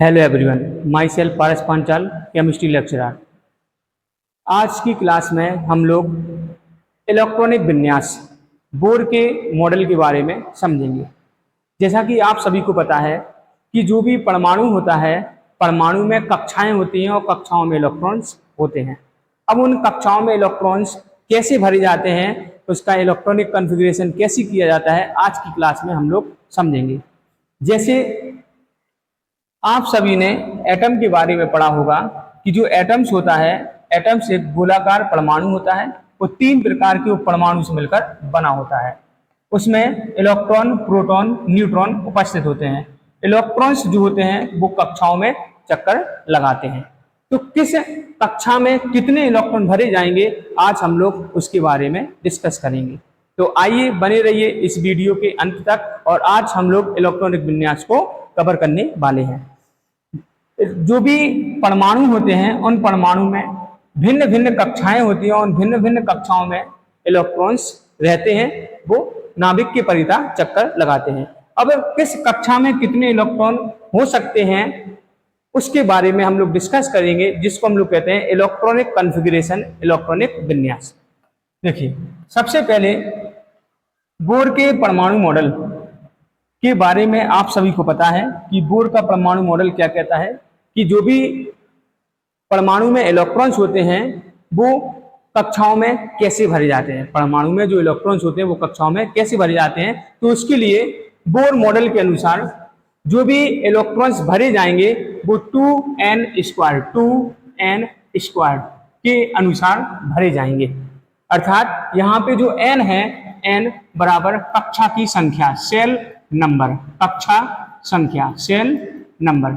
Hello everyone, my self Paras Panchal, chemistry lecturer. आज की class में हम लोग इलेक्ट्रॉनिक विन्यास बोर के मॉडल के बारे में समझेंगे। जैसा कि आप सभी को पता है कि जो भी परमाणु होता है, परमाणु में कक्षाएं होती हैं और कक्षाओं में इलेक्ट्रॉन्स होते हैं। अब उन कक्षाओं में इलेक्ट्रॉन्स कैसे भरे जाते हैं, उसका इलेक्ट्रॉनिक कॉन्फ़िगरेशन कैसे किया जाता है, आज की क्लास में हम लोग समझेंगे। जैसे आप सभी ने एटम के बारे में पढ़ा होगा कि जो एटम्स होता है, एटम्स एक गोलाकार परमाणु होता है। वो 3 प्रकार के परमाणु से मिलकर बना होता है। उसमें इलेक्ट्रॉन, प्रोटॉन, न्यूट्रॉन उपस्थित होते हैं। इलेक्ट्रॉन्स जो होते हैं वो कक्षाओं में चक्कर लगाते हैं। तो किस कक्षा में कितने इलेक्ट्रॉन भरे जाएंगे, आज हम लोग उसके बारे में डिस्कस करेंगे। तो आइए बने रहिए इस वीडियो के अंत तक, और आज हम लोग इलेक्ट्रॉनिक विन्यास को कवर करने वाले हैं। जो भी परमाणु होते हैं उन परमाणु में भिन्न भिन्न कक्षाएं होती हैं, और भिन्न भिन्न कक्षाओं में इलेक्ट्रॉन्स रहते हैं। वो नाभिक के परितः चक्कर लगाते हैं। अब किस कक्षा में कितने इलेक्ट्रॉन हो सकते हैं उसके बारे में हम लोग डिस्कस करेंगे, जिसको हम लोग कहते हैं इलेक्ट्रॉनिक कॉन्फ़िगरेशन, इलेक्ट्रॉनिक विन्यास। देखिए, सबसे पहले बोर के परमाणु मॉडल के बारे में आप सभी को पता है कि बोर का परमाणु मॉडल क्या कहता है कि जो भी परमाणु में इलेक्ट्रॉन्स होते हैं वो कक्षाओं में कैसे भरे जाते हैं। परमाणु में जो इलेक्ट्रॉन्स होते हैं वो कक्षाओं में कैसे भरे जाते हैं, तो उसके लिए बोर मॉडल के अनुसार जो भी इलेक्ट्रॉन्स भरे जाएंगे वो 2n² के अनुसार भरे जाएंगे। अर्थात यहाँ पे जो n है, n बराबर कक्षा की संख्या, सेल नंबर, कक्षा संख्या, सेल नंबर।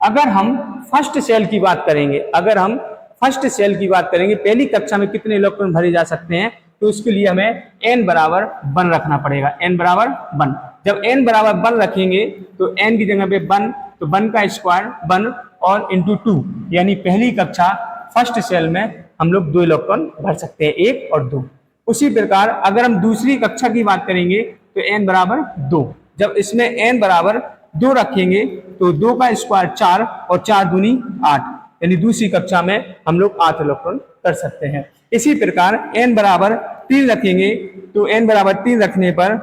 अगर हम फर्स्ट सेल की बात करेंगे, पहली कक्षा में कितने इलेक्ट्रॉन भरे जा सकते हैं, तो उसके लिए हमें n बराबर 1 रखना पड़ेगा। n बराबर 1। जब n बराबर 1 रखेंगे तो n की जगह पे 1, तो 1 का स्क्वायर 1 और इंटू 2, यानी पहली कक्षा फर्स्ट सेल में हम लोग 2 इलेक्ट्रॉन भर सकते हैं, 1 और 2। उसी प्रकार अगर हम दूसरी कक्षा की बात करेंगे तो n बराबर 2। जब इसमें n बराबर 2 रखेंगे तो 2 का स्क्वायर 4 और 4 दूनी 8, यानी दूसरी कक्षा में हम लोग 8 इलेक्ट्रॉन कर सकते हैं। इसी प्रकार n बराबर 3 रखेंगे तो n बराबर 3 रखने पर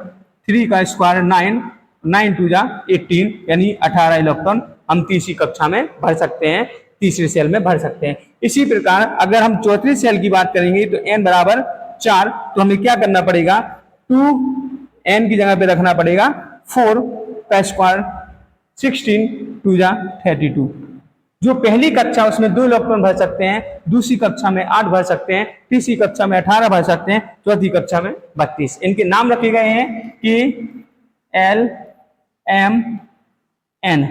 3 का स्क्वायर 9, 9 2 जा 18, यानी 18 इलेक्ट्रॉन हम तीसरी कक्षा में भर सकते हैं, तीसरे सेल में भर सकते हैं। इसी प्रकार अगर हम चौथी सेल की बात करेंगे तो n बराबर 4, तो हमें क्या करना पड़ेगा, 2n की जगह पे रखना पड़ेगा 4 का स्क्वायर 16, 2 जा 32। जो पहली कक्षा उसमें 2 इलेक्ट्रॉन भर सकते हैं, दूसरी कक्षा में 8 भर सकते हैं, तीसरी कक्षा में 18 भर सकते हैं, चौथी कक्षा में 32। इनके नाम रखे गए हैं कि L, M, N।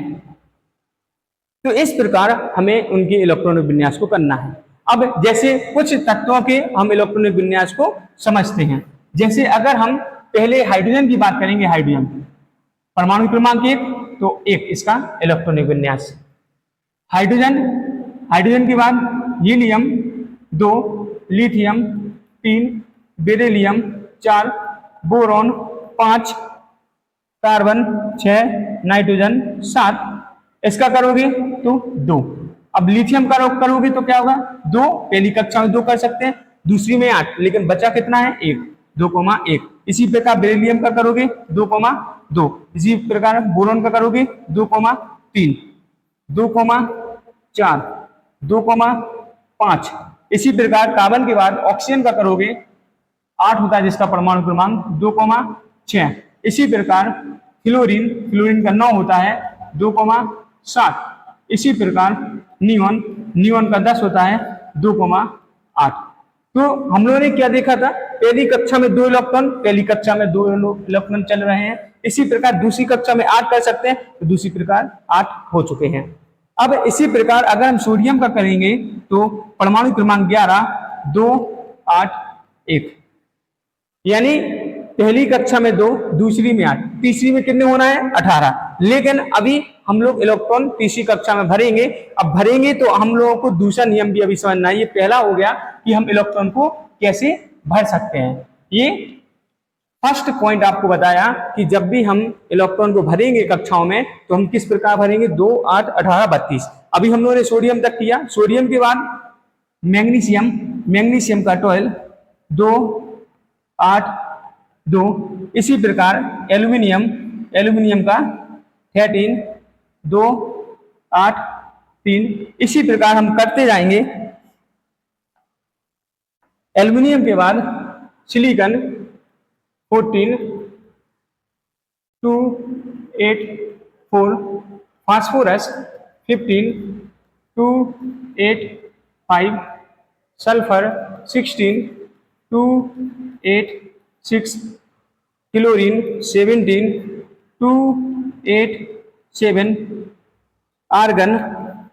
तो इस प्रकार हमें उनके इलेक्ट्रॉनिक विन्यास को करना है। अब जैसे कुछ तत्वों के हम इलेक्ट्रॉनिक विन्यास को समझते हैं। जैसे अगर हम पहले हाइड्रोजन की बात करेंगे, हाइड्रोजन परमाणु क्रमांक 1, तो 1 इसका इलेक्ट्रॉनिक विन्यास। हाइड्रोजन के बाद helium 2, lithium 3, beryllium 4, boron 5, carbon 6, nitrogen 7। इसका करोगे तो 2। अब लिथियम का करोगे तो क्या होगा, 2, पहली कक्षा में 2 कर सकते हैं, दूसरी में 8, लेकिन बचा कितना है, 1, 2,1। इसी प्रकार बेरिलियम का करोगे 2,2। इसी प्रकार बोरॉन का करोगे 2,3, 2,4, 2,5। इसी प्रकार कार्बन के बाद ऑक्सीजन का करोगे 8 होता है जिसका परमाणु क्रमांक 2,6। इसी प्रकार फ्लोरीन का 9 होता है 2,7। इसी प्रकार नियोन का 10 होता है 2,8। तो हम लोगों ने क्या देखा था, पहली कक्षा में 2 इलेक्ट्रॉन, पहली कक्षा में 2 इलेक्ट्रॉन चल रहे हैं। इसी प्रकार दूसरी कक्षा में 8 कर सकते हैं, तो दूसरी प्रकार 8 हो चुके हैं। अब इसी प्रकार अगर हम सोडियम का करेंगे तो परमाणु क्रमांक 11, 2, 8, 1, यानी पहली कक्षा में 2, दूसरी में 8, तीसरी में कितने होना है, 18। लेकिन अभी हम लोग इलेक्ट्रॉन तीसरी कक्षा में भरेंगे। अब भरेंगे तो हम लोगों को दूसरा नियम भी अभी समझना है। ये पहला हो गया कि हम इलेक्ट्रॉन को कैसे भर सकते हैं, ये फर्स्ट पॉइंट आपको बताया कि जब भी हम इलेक्ट्रॉन को भरेंगे कक्षाओं में तो हम किस प्रकार भरेंगे, 2, 8, 18, 32। अभी हम लोगों ने सोडियम तक किया, सोडियम के बाद मैग्नीशियम, मैग्नीशियम का 12, 2, 8, 2। इसी प्रकार एल्यूमिनियम, एल्यूमिनियम का 13, 2, 8, 3। इसी प्रकार हम करते जाएंगे। एल्यूमिनियम के बाद silicon 14, 2, 8, 4। Phosphorus 15, 2, 8, 5। Sulphur 16, 2, 8, 6। Chlorine 17, 2, 8, 7। Argon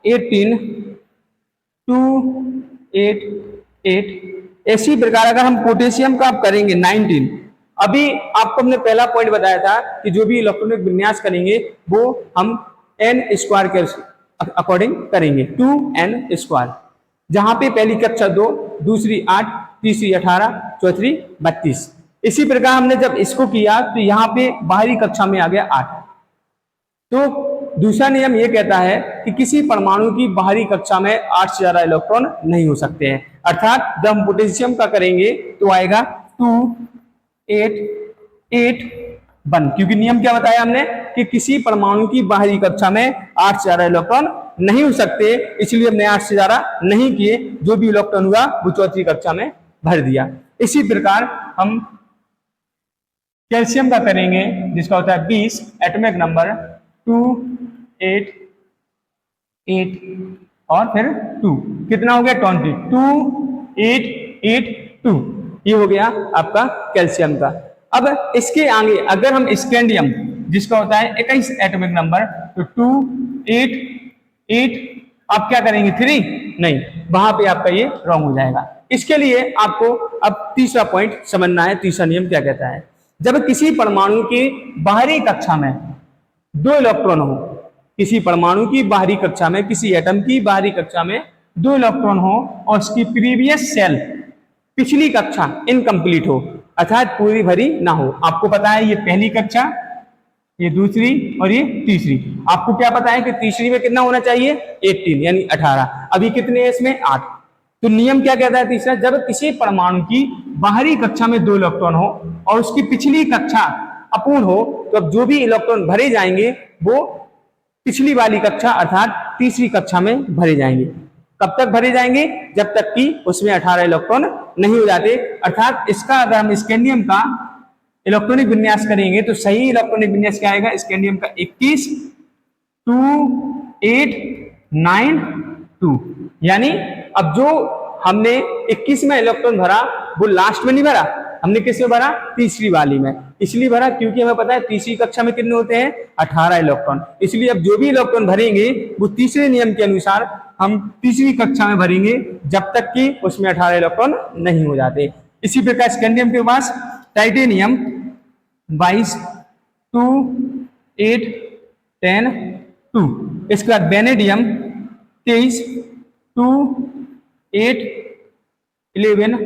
18, 2, 8, 8। इसी प्रकार अगर हम पोटेशियम का आप करेंगे 19। अभी आपको हमने पहला पॉइंट बताया था कि जो भी इलेक्ट्रॉनिक विन्यास करेंगे वो हम n स्क्वायर के अकॉर्डिंग करेंगे, 2n स्क्वायर। जहां पे पहली कक्षा 2, दूसरी 8, तीसरी 18, चौथी 32। इसी प्रकार हमने जब इसको किया तो यहाँ पे बाहरी कक्षा में आ गया 8। तो दूसरा नियम ये कहता है कि किसी परमाणु की बाहरी कक्षा में 8 से ज्यादा इलेक्ट्रॉन नहीं हो सकते हैं। अर्थात जब हम पोटेशियम का करेंगे तो आएगा 2, 8, 8, 1। क्योंकि नियम क्या बताया हमने कि किसी परमाणु की बाहरी कक्षा में 8 से ज्यादा इलेक्ट्रॉन नहीं हो सकते, इसलिए हमने 8 से ज्यादा नहीं किए। जो भी इलेक्ट्रॉन हुआ वो चौथी कक्षा में भर दिया। इसी प्रकार हम कैल्शियम का करेंगे जिसका होता है 20, एटॉमिक नंबर 2, 8, 8 और फिर 2। कितना हो गया 20, 2, 8, 8, 2। ये हो गया आपका कैल्शियम का। अब इसके आगे अगर हम स्कैंडियम जिसका होता है 21 एटॉमिक नंबर, तो 2, 8, 8। आप क्या करेंगे 3? नहीं, वहां पे आपका ये रॉन्ग हो जाएगा। इसके लिए आपको अब तीसरा पॉइंट समझना है। तीसरा नियम क्या कहता है, जब किसी परमाणु की बाहरी कक्षा में 2 इलेक्ट्रॉन हो, किसी परमाणु की बाहरी कक्षा में, किसी एटम की बाहरी कक्षा में 2 इलेक्ट्रॉन हो और उसकी प्रीवियस सेल, पिछली कक्षा इनकम्प्लीट हो, अर्थात पूरी भरी ना हो। आपको पता है ये पहली कक्षा, ये दूसरी और ये तीसरी। आपको क्या पता है कि तीसरी में कितना होना चाहिए, 18 यानी 18। अभी कितने है इसमें, 8। तो नियम क्या कहता है तीसरा, जब किसी परमाणु की बाहरी कक्षा में 2 इलेक्ट्रॉन हो और उसकी पिछली कक्षा अपूर्ण हो, तो अब जो भी इलेक्ट्रॉन भरे जाएंगे वो पिछली वाली कक्षा अर्थात तीसरी कक्षा में भरे जाएंगे। कब तक भरे जाएंगे, जब तक कि उसमें 18 इलेक्ट्रॉन नहीं हो जाते। अर्थात इसका अगर हम स्कैंडियम का इलेक्ट्रॉनिक विन्यास करेंगे तो सही इलेक्ट्रॉनिक विन्यास क्या आएगा, स्कैंडियम का 21, 2, 8, 9, 2। यानी अब जो हमने 21 में इलेक्ट्रॉन भरा वो लास्ट में नहीं भरा, हमने किस में भरा, तीसरी वाली में। इसलिए भरा क्योंकि हमें पता है तीसरी कक्षा में कितने होते हैं, 18 इलेक्ट्रॉन। इसलिए अब जो भी इलेक्ट्रॉन भरेंगे वो तीसरे नियम के अनुसार हम तीसरी कक्षा में भरेंगे जब तक कि उसमें 18 इलेक्ट्रॉन नहीं हो जाते। इसी प्रकार स्कैंडियम के पास टाइटेनियम 22, 2, 8, 10, 2। इसके बाद वेनेडियम 23, 2, 8, 11,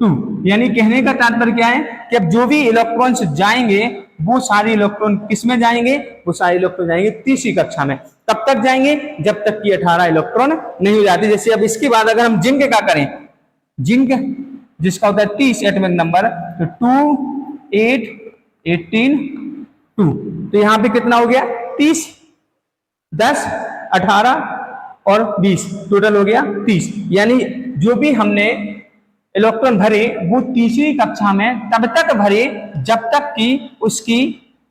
2। यानी कहने का तात्पर्य क्या है कि अब जो भी इलेक्ट्रॉन्स जाएंगे वो सारे इलेक्ट्रॉन किस में जाएंगे, वो सारे इलेक्ट्रॉन जाएंगे तीसरी कक्षा में। कब तक जाएंगे, जब तक कि 18 इलेक्ट्रॉन नहीं हो जाते। जैसे अब इसके बाद अगर हम जिंक का करें, जिंक जिसका होता है 30 एटॉमिक नंबर, तो 2, 8, 18, 2। तो यहां पे कितना हो गया, 30, 10, 18 और 20, टोटल हो गया 30। यानी जो भी हमने इलेक्ट्रॉन भरे वो तीसरी कक्षा में तब तक भरे जब तक कि उसकी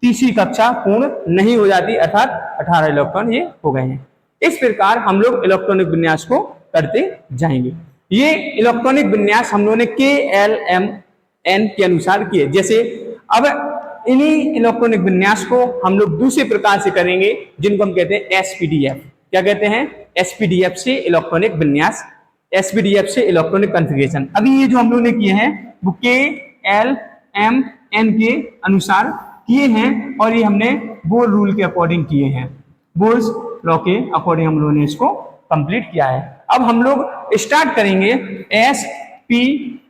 तीसरी कक्षा पूर्ण नहीं हो जाती, अर्थात 18 इलेक्ट्रॉन ये हो गए हैं। इस प्रकार हम लोग इलेक्ट्रॉनिक विन्यास को करते जाएंगे। ये इलेक्ट्रॉनिक विन्यास हम लोगों ने KLMN के अनुसार किए। जैसे अब इन्हीं इलेक्ट्रॉनिक विन्यास को हम लोग दूसरे प्रकार से करेंगे जिनको हम कहते हैं SPDF। क्या कहते हैं, SPDF से इलेक्ट्रॉनिक विन्यास, SPDF से इलेक्ट्रॉनिक कॉन्फ़िगरेशन। अभी ये जो हम लोगों ने किए हैं वो KLMN के अनुसार किए हैं और ये हमने बोर रूल के अकॉर्डिंग किए हैं, बोर्स लॉ के अकॉर्डिंग हम लोगों ने इसको कंप्लीट किया है। अब हम लोग स्टार्ट करेंगे SPDF।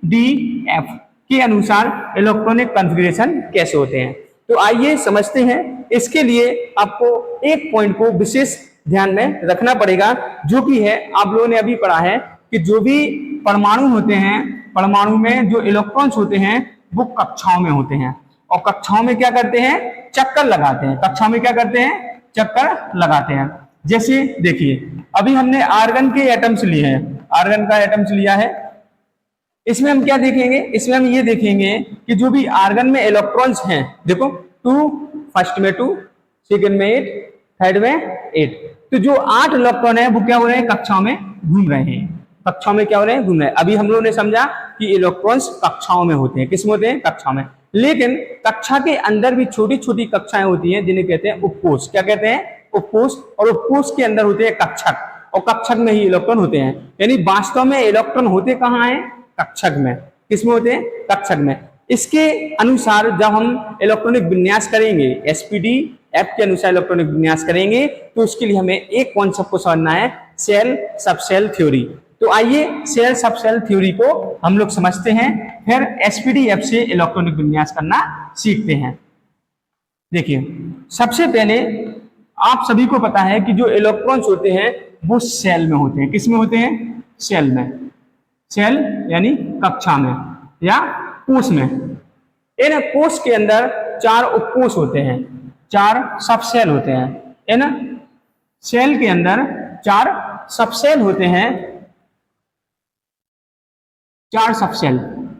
के अनुसार इलेक्ट्रॉनिक कॉन्फ़िगरेशन कैसे होते हैं। तो आइए समझते हैं। इसके लिए आपको एक पॉइंट को विशेष ध्यान में रखना पड़ेगा, जो कि है आप लोगों ने अभी पढ़ा है कि जो भी परमाणु होते हैं, परमाणु में जो इलेक्ट्रॉन्स होते हैं वो कक्षाओं में होते हैं, और कक्षाओं में क्या करते हैं, चक्कर लगाते हैं। कक्षाओं में क्या करते हैं, चक्कर लगाते हैं। जैसे देखिए, अभी हमने आर्गन के एटम्स लिए हैं, आर्गन का एटम्स लिया है। इसमें हम क्या देखेंगे, इसमें हम ये देखेंगे कि जो भी आर्गन में इलेक्ट्रॉन्स हैं, देखो 2, फर्स्ट में 2, सेकंड में 8, थर्ड में 8, तो जो 8 इलेक्ट्रॉन है वो क्या हो रहे हैं, कक्षाओं में घूम रहे हैं। कक्षाओं में क्या हो रहे हैं, घूम रहे हैं। अभी हम लोगों ने समझा कि इलेक्ट्रॉन्स कक्षाओं में होते हैं। किसमें होते हैं, कक्षाओं में। लेकिन कक्षा के अंदर भी छोटी छोटी कक्षाएं होती हैं जिन्हें कहते हैं उपकोष। क्या कहते हैं, उपकोष। और उपकोष के अंदर होते हैं कक्षक, और कक्षक में ही इलेक्ट्रॉन होते हैं। यानी वास्तव में इलेक्ट्रॉन होते कहाँ हैं, कक्षक में। किसमें होते हैं, कक्षक में। इसके अनुसार जब हम इलेक्ट्रॉनिक विन्यास करेंगे, एसपीडीएफ के अनुसार इलेक्ट्रॉनिक विन्यास करेंगे, तो उसके लिए हमें एक कॉन्सेप्ट को समझना है, सेल सबसेल थ्योरी। तो आइए सेल सबसेल थ्योरी को हम लोग समझते हैं, फिर एसपीडीएफ से इलेक्ट्रॉनिक विन्यास करना सीखते हैं। देखिए, सबसे पहले आप सभी को पता है कि जो इलेक्ट्रॉन्स होते हैं वो सेल में होते हैं। किसमें होते हैं, सेल में। सेल यानी कक्षा में या कोष में। इन कोष के अंदर 4 उपकोष होते हैं, 4 सबसेल होते हैं। इन सेल के अंदर 4 सबसेल होते हैं, 4 सबसेल।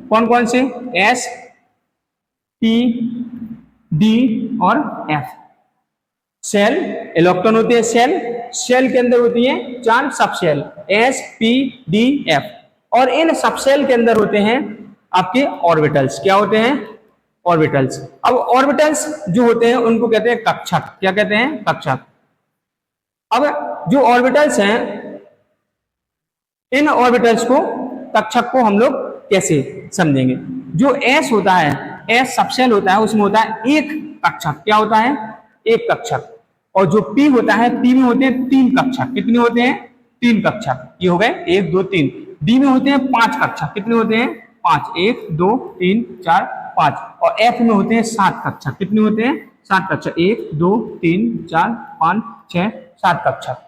कौन कौन से, एस, टी, डी और एफ। सेल इलेक्ट्रॉन होते हैं, सेल के अंदर होती हैं 4 subshell, S, P, D, F. और इन सबसेल के अंदर होते हैं आपके ऑर्बिटल्स। क्या होते हैं, ऑर्बिटल्स। अब ऑर्बिटल्स जो होते हैं उनको कहते हैं कक्षक। क्या कहते हैं, कक्षक। अब जो ऑर्बिटल्स हैं, इन ऑर्बिटल्स को, कक्षक को हम लोग कैसे समझेंगे। जो एस होता है, एस सबसेल होता है, उसमें होता है एक कक्षक। क्या होता है, एक कक्षक। और जो पी होता है, पी में होते हैं 3 कक्षक। कितने होते हैं, 3 कक्षक। ये हो गए 1, 2, 3। डी में होते हैं 5 कक्षक। कितने होते हैं, 5, 1, 2, 3, 4, 5। और एफ में होते हैं 7 कक्षक। कितने होते हैं, 7 कक्षक। 1, 2, 3, 4, 5, 6, 7 कक्षक।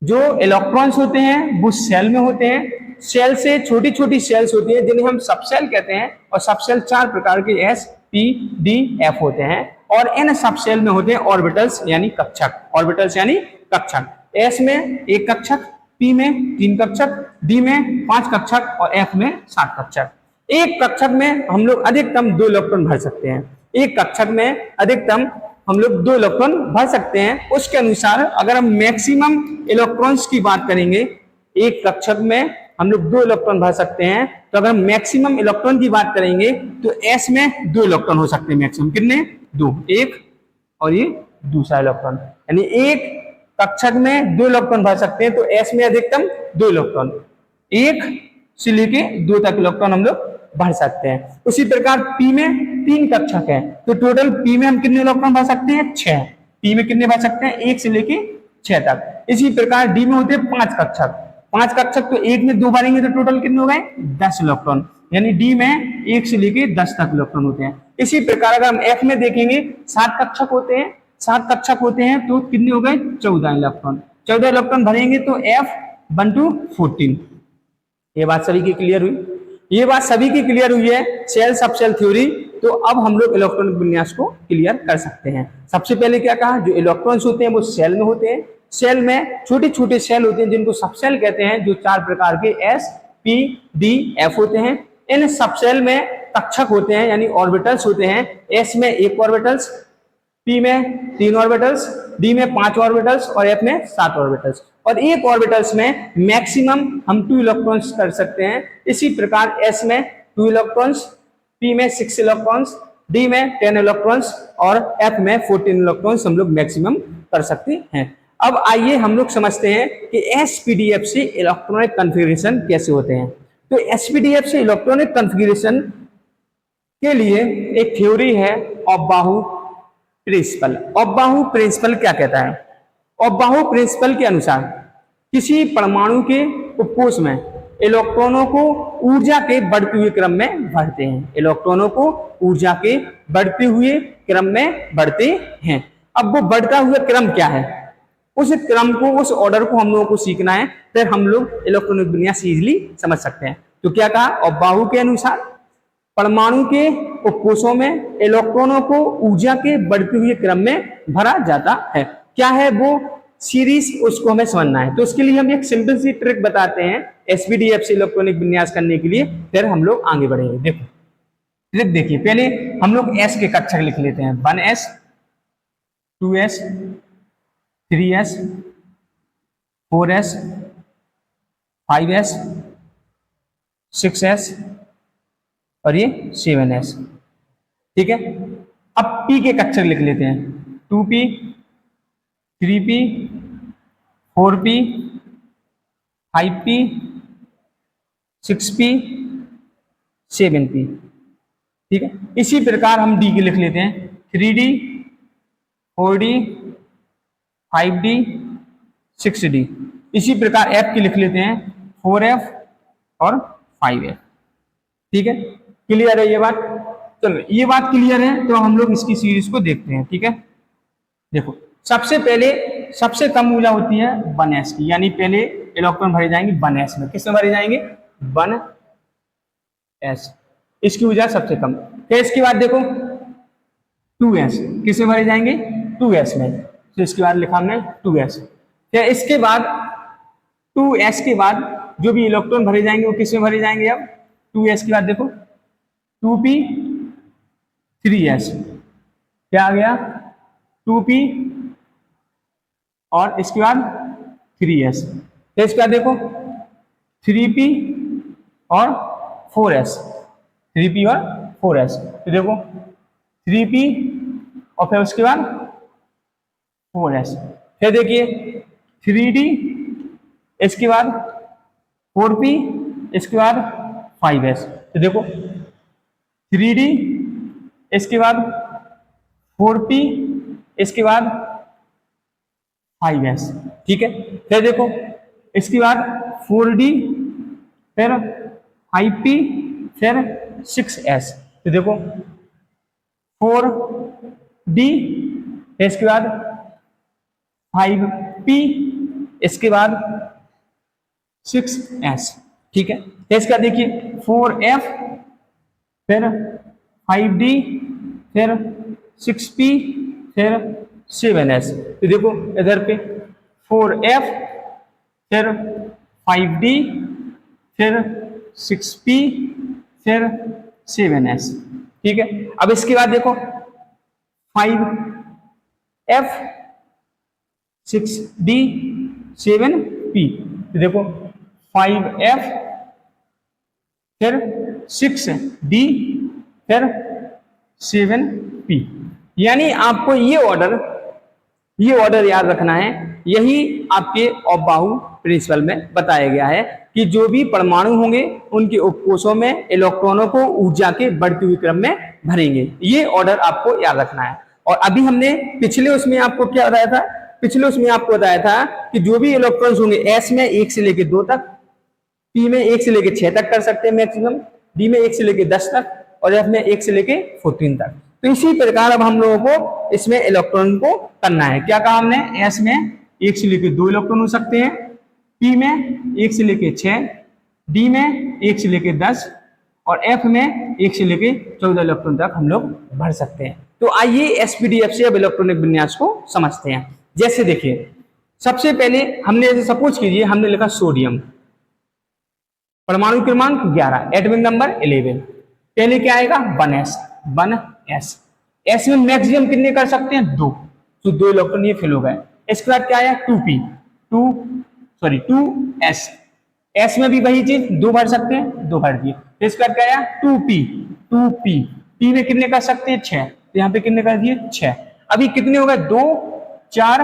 जो इलेक्ट्रॉन्स होते हैं वो सेल में होते हैं। सेल से छोटी छोटी सेल्स होती है जिन्हें हम सबसेल कहते हैं, और सबसेल 4 प्रकार के एस, पी, डी, एफ होते हैं। और इन सबसेल में होते हैं ऑर्बिटल्स यानी कक्षक। ऑर्बिटल्स यानी कक्षक। एस में 1 कक्षक, पी में 3 कक्षक, डी में 5 कक्षक और एफ में 7 कक्षक। एक कक्षक में हम लोग अधिकतम 2 इलेक्ट्रॉन भर सकते हैं। एक कक्षक में अधिकतम हम लोग 2 इलेक्ट्रॉन भर सकते हैं। उसके अनुसार अगर हम मैक्सिमम इलेक्ट्रॉन्स की बात करेंगे, एक कक्षक में हम लोग 2 इलेक्ट्रॉन भर सकते हैं। तो अगर हम मैक्सिमम इलेक्ट्रॉन की बात करेंगे तो एस में 2 इलेक्ट्रॉन हो सकते हैं मैक्सिमम। कितने, 2, एक और ये दूसरा इलेक्ट्रॉन। यानी एक कक्षक में 2 इलेक्ट्रॉन भर सकते हैं, तो एस में अधिकतम 2 इलेक्ट्रॉन, 1 से लेके 2 तक इलेक्ट्रॉन हम लोग भर सकते हैं। उसी प्रकार पी में 3 कक्षक है, तो टोटल पी में हम कितने इलेक्ट्रॉन भर सकते हैं, 6। पी में कितने भर सकते हैं, 1 से लेके 6 तक। इसी प्रकार डी में होते हैं 5 कक्षक। 5 कक्षक तो 1 में 2 भरेंगे तो टोटल कितने हो गए, 10 इलेक्ट्रॉन। यानी डी में 1 से लेके 10 तक इलेक्ट्रॉन होते हैं। इसी प्रकार अगर हम एफ में देखेंगे 7 कक्षक होते हैं। 7 कक्षक होते हैं तो कितने हो गए, 14 इलेक्ट्रॉन। 14 इलेक्ट्रॉन भरेंगे तो एफ 1 to 14। ये बात सभी की क्लियर हुई, ये बात सभी की क्लियर हुई है, सेल सबसेल थ्योरी। तो अब हम लोग इलेक्ट्रॉनिक विन्यास को क्लियर कर सकते हैं। सबसे पहले क्या कहा, जो इलेक्ट्रॉन्स होते हैं वो सेल में होते हैं। सेल में छोटे छोटे सेल होते हैं जिनको सबसेल कहते हैं, जो 4 प्रकार के एस, पी, डी, एफ होते हैं। इन सबसेल में कक्षक होते हैं यानी ऑर्बिटल्स होते हैं। एस में 1 ऑर्बिटल्स, पी में 3 ऑर्बिटल्स, डी में 5 ऑर्बिटल्स और एफ में 7 ऑर्बिटल्स। और एक ऑर्बिटल्स में मैक्सिमम हम 2 इलेक्ट्रॉन्स कर सकते हैं। इसी प्रकार एस में 2 इलेक्ट्रॉन्स, पी में 6 इलेक्ट्रॉन्स, डी में 10 इलेक्ट्रॉन्स और एफ में 14 इलेक्ट्रॉन्स हम लोग मैक्सिमम कर सकते हैं। अब आइए हम लोग समझते हैं कि एसपीडीएफ से इलेक्ट्रॉनिक कॉन्फ़िगरेशन कैसे होते हैं। तो एसपीडीएफ से इलेक्ट्रॉनिक कॉन्फ़िगरेशन के लिए एक थ्योरी है, ऑफ-बाहु प्रिंसिपल। ऑफ-बाहु प्रिंसिपल क्या कहता है, ऑफ-बाहु प्रिंसिपल के अनुसार किसी परमाणु के उपकोष में इलेक्ट्रॉनों को ऊर्जा के बढ़ते हुए क्रम में भरते हैं। इलेक्ट्रॉनों को ऊर्जा के बढ़ते हुए क्रम में बढ़ते हैं। अब वो बढ़ता हुआ क्रम क्या है, उस क्रम को, उस ऑर्डर को हम लोगों को सीखना है, फिर हम लोग इलेक्ट्रॉनिक विन्यास इजीली समझ सकते हैं। तो क्या कहा, अफबाहु के अनुसार परमाणु के उपकोषों में इलेक्ट्रॉनों को ऊर्जा के बढ़ते हुए क्रम में भरा जाता है। क्या है वो सीरीज, उसको हमें समझना है। तो उसके लिए हम एक सिंपल सी ट्रिक बताते हैं एसपीडीएफ से इलेक्ट्रॉनिक विन्यास करने के लिए, फिर हम लोग आगे बढ़ेंगे। देखो ट्रिक देखिए, पहले हम लोग एस के कक्षक लिख लेते हैं। 1s 2s 3s 4s 5s 6s और ये 7s, ठीक है। अब पी के कक्षक लिख लेते हैं। 2p 3p 4p 5p 6p 7p, ठीक है। इसी प्रकार हम डी के लिख लेते हैं। 3d 4d 5d 6d। इसी प्रकार एफ की लिख लेते हैं। 4f और 5f, ठीक है। क्लियर है ये बात? चलो ये बात क्लियर है तो हम लोग इसकी सीरीज को देखते हैं, ठीक है। देखो सबसे पहले सबसे कम ऊर्जा होती है 1s की, यानी पहले इलेक्ट्रॉन भरे जाएंगे 1s में। किसमें भरे जाएंगे? 1s, इसकी ऊर्जा सबसे कम। फिर इसके बाद देखो 2s, किसमें भरे जाएंगे? 2s में। तो इसके बाद लिखा हमने 2s। फिर इसके बाद 2s के बाद जो भी इलेक्ट्रॉन भरे जाएंगे वो किसमें भरे जाएंगे? अब 2s के बाद देखो 2p 3s, क्या आ गया? 2p और इसके बाद 3s। फिर इसके बाद देखो 3p और 4s, 3p और 4s। तो देखो 3p और फिर उसके बाद 4s। फिर देखिए 3d, इसके बाद 4p, इसके बाद 5s। तो देखो 3d, इसके बाद 4p, इसके बाद 5s, ठीक है। फिर देखो इसके बाद 4d, फिर 5p, फिर 6s। तो देखो 4d, इसके बाद 5p, इसके बाद 6s, ठीक है। इसके बाद देखिए 4f, फिर 5d, फिर 6p, फिर 7s। तो देखो इधर पे 4f, फिर 5d, फिर 6p, फिर 7s, ठीक है। अब इसके बाद देखो 5f, 6d, 7p। तो देखो 5f, फिर 6d, फिर 7p। यानी आपको ये ऑर्डर याद रखना है। यही आपके अफबाहु प्रिंसिपल में बताया गया है कि जो भी परमाणु होंगे उनके उपकोषों में इलेक्ट्रॉनों को ऊर्जा के बढ़ते हुए क्रम में भरेंगे। ये ऑर्डर आपको याद रखना है। और अभी हमने पिछले उसमें आपको क्या बताया था? पिछले उसमें आपको बताया था कि जो भी इलेक्ट्रॉन्स होंगे एस में 1 से लेकर 2 तक, पी में 1 से लेकर 6 तक कर सकते हैं मैक्सिमम, डी में 1 से लेकर 10 तक और एफ में 1 से लेकर 14 तक। तो इसी प्रकार अब हम लोगों को इसमें इलेक्ट्रॉन को करना है। क्या कहा हमने? एस में 1 से लेकर 2 इलेक्ट्रॉन हो सकते हैं, पी में 1 से लेकर 6, डी में 1 से लेकर 10 और एफ में 1 से लेकर 14 इलेक्ट्रॉन तक हम लोग भर सकते हैं। तो आइए एसपीडीएफ से अब इलेक्ट्रॉनिक विन्यास को समझते हैं। जैसे देखिए सबसे पहले हमने, जैसे सपोज कीजिए हमने लिखा सोडियम, परमाणु क्रमांक 11, एटॉमिक नंबर 11। पहले क्या आएगा? 1s। एस में मैक्सिमम कितने कर सकते हैं? 2, तो 2 इलेक्ट्रॉन ये फिल हो गए। इसके बाद क्या आया? 2s। एस में भी वही चीज, 2 भर सकते हैं, 2 भर दिए। इसके बाद क्या आया? 2p। पी में कितने कर सकते हैं? 6, तो यहाँ पे कितने कर दिए? 6। अभी कितने हो गए? 2 4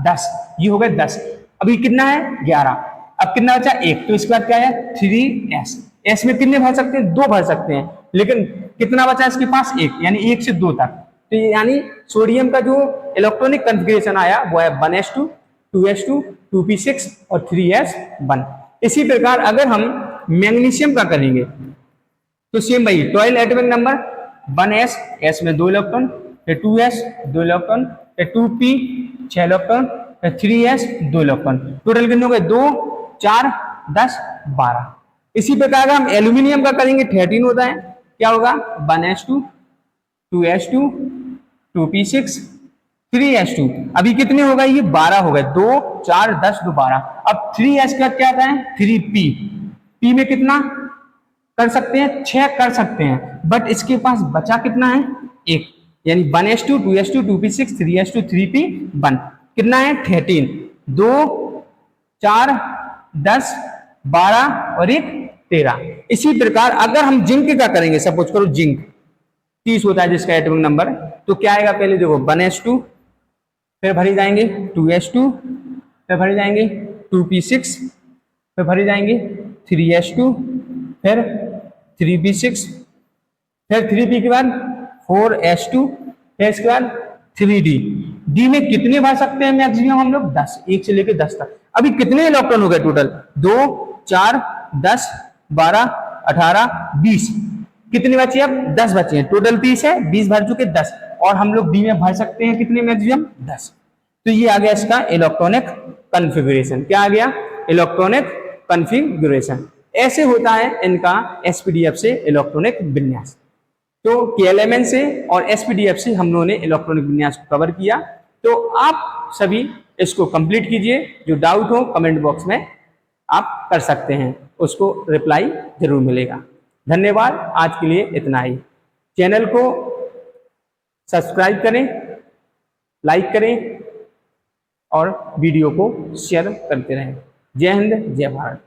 10, ये हो गए 10। अभी कितना है? 11। अब कितना बचा? 1। तो इसके बाद क्या है? 3s। एस में कितने भर सकते हैं? 2 भर सकते हैं, लेकिन कितना बचा इसके पास? 1, यानी 1 से 2 तक। तो यानी सोडियम का जो इलेक्ट्रॉनिक कॉन्फ़िगरेशन आया वो है 1s2, 2s2, 2p6 और 3s1। इसी प्रकार अगर हम मैग्नीशियम का करेंगे तो सेम भाई 12 एटॉमिक नंबर 1s, s में 2 इलेक्ट्रॉन, फिर 2s 2 इलेक्ट्रॉन, फिर 2p 6 इलेक्ट्रॉन, फिर 3s 2 इलेक्ट्रॉन। टोटल कितने हो गए? 2 4 10 12। इसी प्रकार हम एल्यूमिनियम का करेंगे 13 होता है, क्या होगा? 1s2 2s2 2p6 3s2। अभी कितने हो गए? ये 12 हो गए, 2 4 10 2 12। अब 3s का क्या आता है? 3p। p में कितना कर सकते हैं? 6 कर सकते हैं, बट इसके पास बचा कितना है? 1, यानी 1s2 2s2 2p6 3s2 3p1 कितना है? 13। 2 4 10 12 और 1 13। इसी प्रकार अगर हम जिंक का करेंगे, सपोज करो जिंक 30 होता है जिसका एटॉमिक नंबर, तो क्या आएगा? पहले देखो 1s2, फिर भरे जाएंगे 2s2, फिर भरे जाएंगे 2p6, फिर भरे जाएंगे 3s2, फिर 3p6, फिर 3p के बाद 4s2, फिर इसके बाद 3d। d में कितने भर सकते हैं मैक्सिमम हम लोग? 10, 1 से लेकर 10 तक। अभी कितने इलेक्ट्रॉन हो गए टोटल? 2 4 10 12 18 20। कितने बचे? अब 10 बचे हैं। टोटल 30 है, 20 भर चुके 10, और हम लोग डी में भर सकते हैं कितने मैक्सिमम? 10। तो ये आ गया इसका इलेक्ट्रॉनिक कन्फिगुरेशन। क्या आ गया? Electronic configuration. ऐसे होता है इनका एसपीडीएफ से इलेक्ट्रॉनिक विन्यास। तो केएलएमएन से और एसपीडीएफ से हम लोगों ने इलेक्ट्रॉनिक विन्यास को कवर किया। तो आप सभी इसको कंप्लीट कीजिए। जो डाउट हो कमेंट बॉक्स में आप कर सकते हैं, उसको रिप्लाई जरूर मिलेगा। धन्यवाद, आज के लिए इतना ही। चैनल को सब्सक्राइब करें, लाइक करें और वीडियो को शेयर करते रहें। जय हिंद, जय भारत।